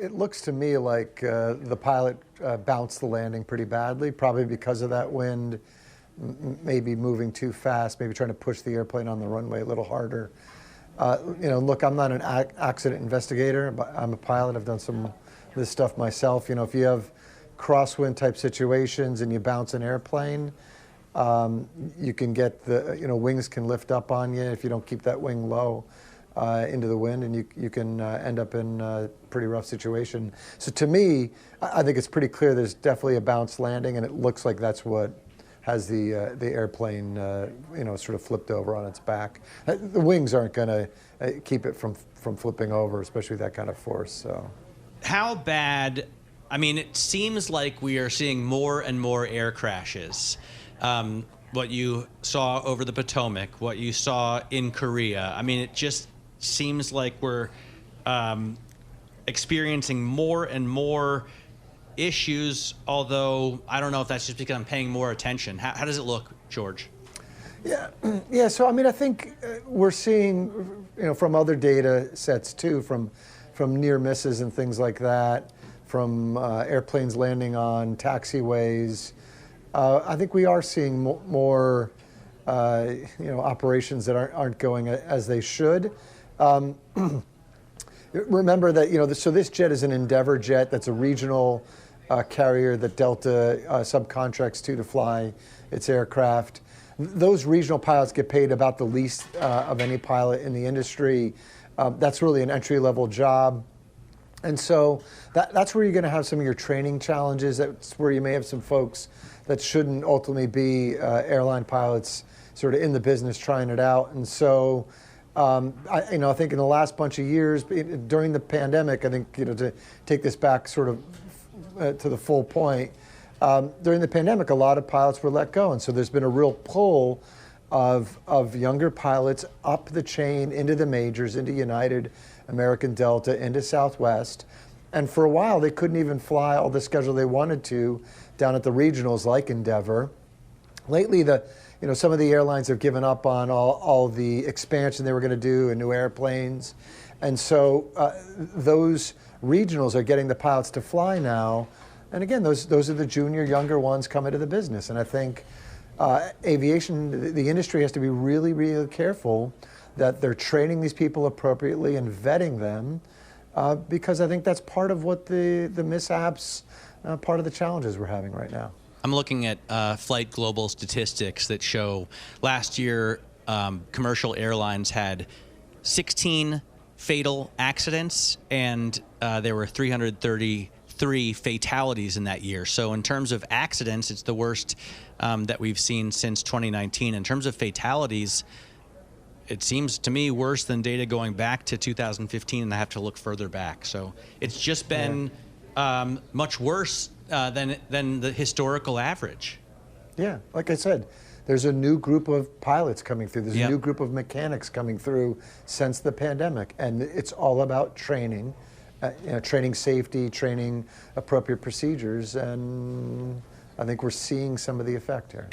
it looks to me like the pilot bounced the landing pretty badly, probably because of that wind, maybe moving too fast, maybe trying to push the airplane on the runway a little harder. Look, I'm not an accident investigator, but I'm a pilot. I've done some of this stuff myself. If you have crosswind type situations and you bounce an airplane, you can get wings can lift up on you if you don't keep that wing low into the wind, and you can end up in a pretty rough situation. So to me, I think it's pretty clear there's definitely a bounce landing, and it looks like that's what has the airplane sort of flipped over on its back. The wings aren't going to keep it from flipping over, especially with that kind of force. So, how bad? I mean, it seems like we are seeing more and more air crashes. What you saw over the Potomac, what you saw in Korea. I mean, it just seems like we're experiencing more and more issues, although I don't know if that's just because I'm paying more attention. How does it look, George? Yeah. So I mean, I think we're seeing, from other data sets too, from near misses and things like that, from airplanes landing on taxiways. I think we are seeing more, operations that aren't going as they should. Remember that, so this jet is an Endeavor jet. That's a regional carrier that Delta subcontracts to fly its aircraft. Those regional pilots get paid about the least of any pilot in the industry. That's really an entry-level job. And so that's where you're going to have some of your training challenges. That's where you may have some folks that shouldn't ultimately be airline pilots sort of in the business trying it out. And so I think in the last bunch of years, during the pandemic, I think, to take this back sort of to the full point, during the pandemic, a lot of pilots were let go. And so there's been a real pull of younger pilots up the chain into the majors, into United, American Delta, into Southwest. And for a while, they couldn't even fly all the schedule they wanted to down at the regionals like Endeavor. Lately, some of the airlines have given up on all the expansion they were going to do and new airplanes. And so those regionals are getting the pilots to fly now. And again, those are the junior, younger ones coming to the business. And I think aviation, the industry has to be really, really careful that they're training these people appropriately and vetting them, because I think that's part of what the mishaps, part of the challenges we're having right now. I'm looking at Flight Global statistics that show last year commercial airlines had 16 fatal accidents, and there were 333 fatalities in that year. So in terms of accidents, it's the worst that we've seen since 2019. In terms of fatalities, it seems to me worse than data going back to 2015, and I have to look further back. So it's just been much worse than the historical average. Yeah, like I said, there's a new group of pilots coming through. There's a new group of mechanics coming through since the pandemic, and it's all about training, training safety, training appropriate procedures, and I think we're seeing some of the effect here.